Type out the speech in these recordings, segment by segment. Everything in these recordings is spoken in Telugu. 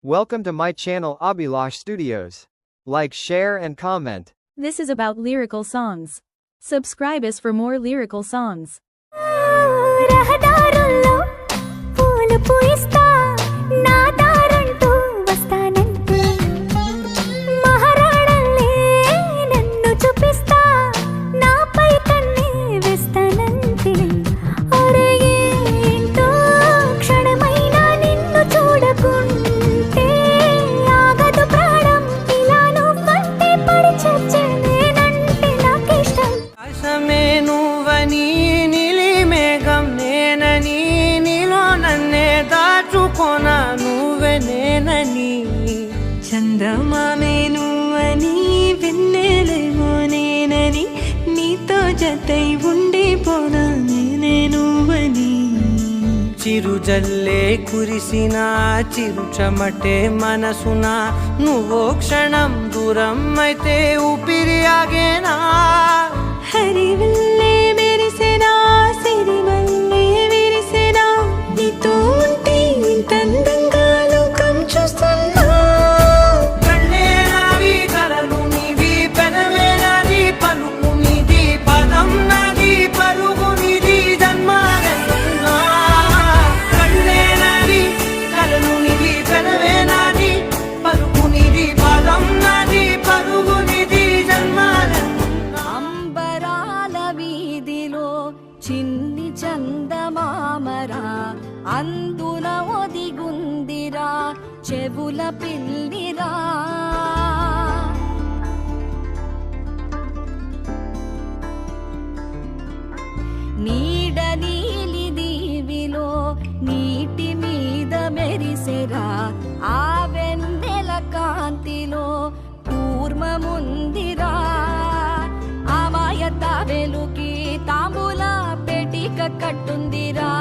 Welcome to my channel Abhilash Studios. Like, share and comment. This is about lyrical songs. Subscribe us for more lyrical songs. రహదారుల్లో పూలు పూయిస్తా నా దారంటూ వస్తానంటే మహారాణల్లే నన్ను చూపిస్తా నాపై కన్నే వేస్తానంటే అరే ఏంటో క్షణమైనా నిన్ను చూడకుంటే ఆగదు ప్రాణం ఇలా నువ్వంటే పడి చచ్చేనేనంటే నాకిష్టం ఆశమే నువ్వని నీలి మేఘం నేనని నీలో నన్నే దాచుకోన నువ్వే నేనని చందమామే నువ్వని వెన్నెలేమో నేనని నీతో జతై ఉండిపోనా నేనే నువ్వని చిరుజల్లే కురిసిన చిరు చెమటే మనసున నువ్వో క్షణం దూరం అయితే ఊపిరి ఆగేనా హరివల్లే మెరిసెనా సిరివల్లే విరిసెనా నీతో ఉంటే ఇంత అందంగా లోకం చూస్తున్నా కళ్ళే నావి కలలు నీవి పెనవే నాది పలుకు నీది పదం నాది పరుగు నీది జన్మాలెన్నున్నా కళ్ళే నావి కలలు నీవి పెనవే నాది పలుకు నీది పదం నాది పరుగు నీది జన్మాలెన్నున్నా అంబరాల వీధిలో చిన్ని చందమామరా అందున ఒదిగుందిరా చెవుల పిల్లిరా నీడ నీలి దీవిలో నీటి మీద మెరిసెరా ఆ వెన్నెల కాంతిలో కూర్మముందిరా అమాయత వెలుకి తాంబూల పెటిక కట్టుందిరా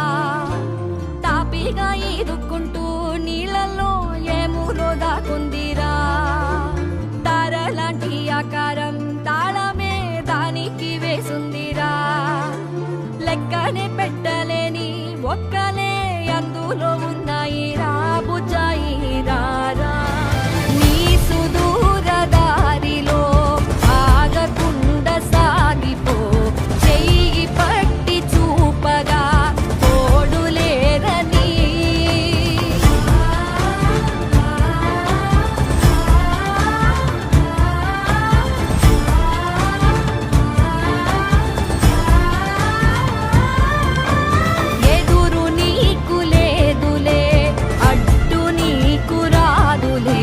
తాపిగా ఈదుకుంటూ నీళ్ళల్లో ఏములో దాకుందిరా తారలాంటి ఆకారం తాళమే దానికి వేసుందిరా లెక్కనే పెట్టలేని ఒక్కలే అందులో ఉన్నాయి రా బుజ్జాయి రారా నీ సుదూర దారిలో ఆగకుండా సాగిపో చెయ్యి పట్టి చూపగా తోడులేరని ఎదురు నీకు లేదులే అడ్డు నీకు రాదులే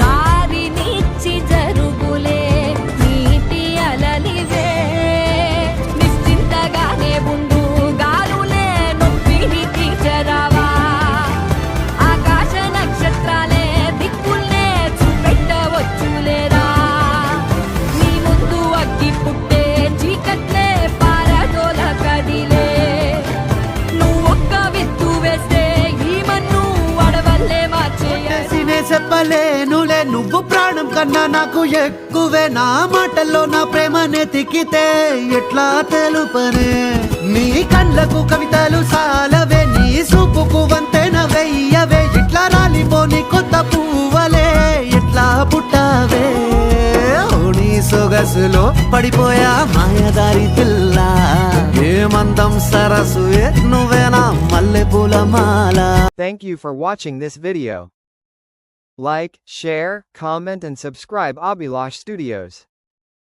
దారినిచ్చి జరుగులే నీటి అలలివే నిశ్చింతగానే ఉండు గాలులే నొప్పిని తీర్చరావా ఆకాశ నక్షత్రాలే దిక్కుల్నే చూపెట్టవచ్చులేరా నీ ముందు అగ్గి పుట్టే చీకట్లే పారదోల కదిలే నువ్వొక్క విత్తు వేస్తే ఈ మన్ను అడవల్లే మార్చేయ చేసినే చెప్పలేనులే నువ్వు ప్రాణం కన్నా నాకు ఎక్కువే నా మాటల్లో నా ప్రేమనే తిక్కితే ఎట్లా తెలుపనే నీ కళ్ళకు కవితలు సాలవే నీ సూపుకు వంతెన వెయ్యవే ఇట్లా రాలిపోని కొత్త పువ్వలే ఎట్లా పుట్టావే ఓ నీ సొగసులో పడిపోయా మాయదారి పిల్ల ఏమందం సరసువే నువ్వేనా మల్లె పూల మాల. Thank you for watching this video. Like, share, comment and subscribe Abhilash Studios.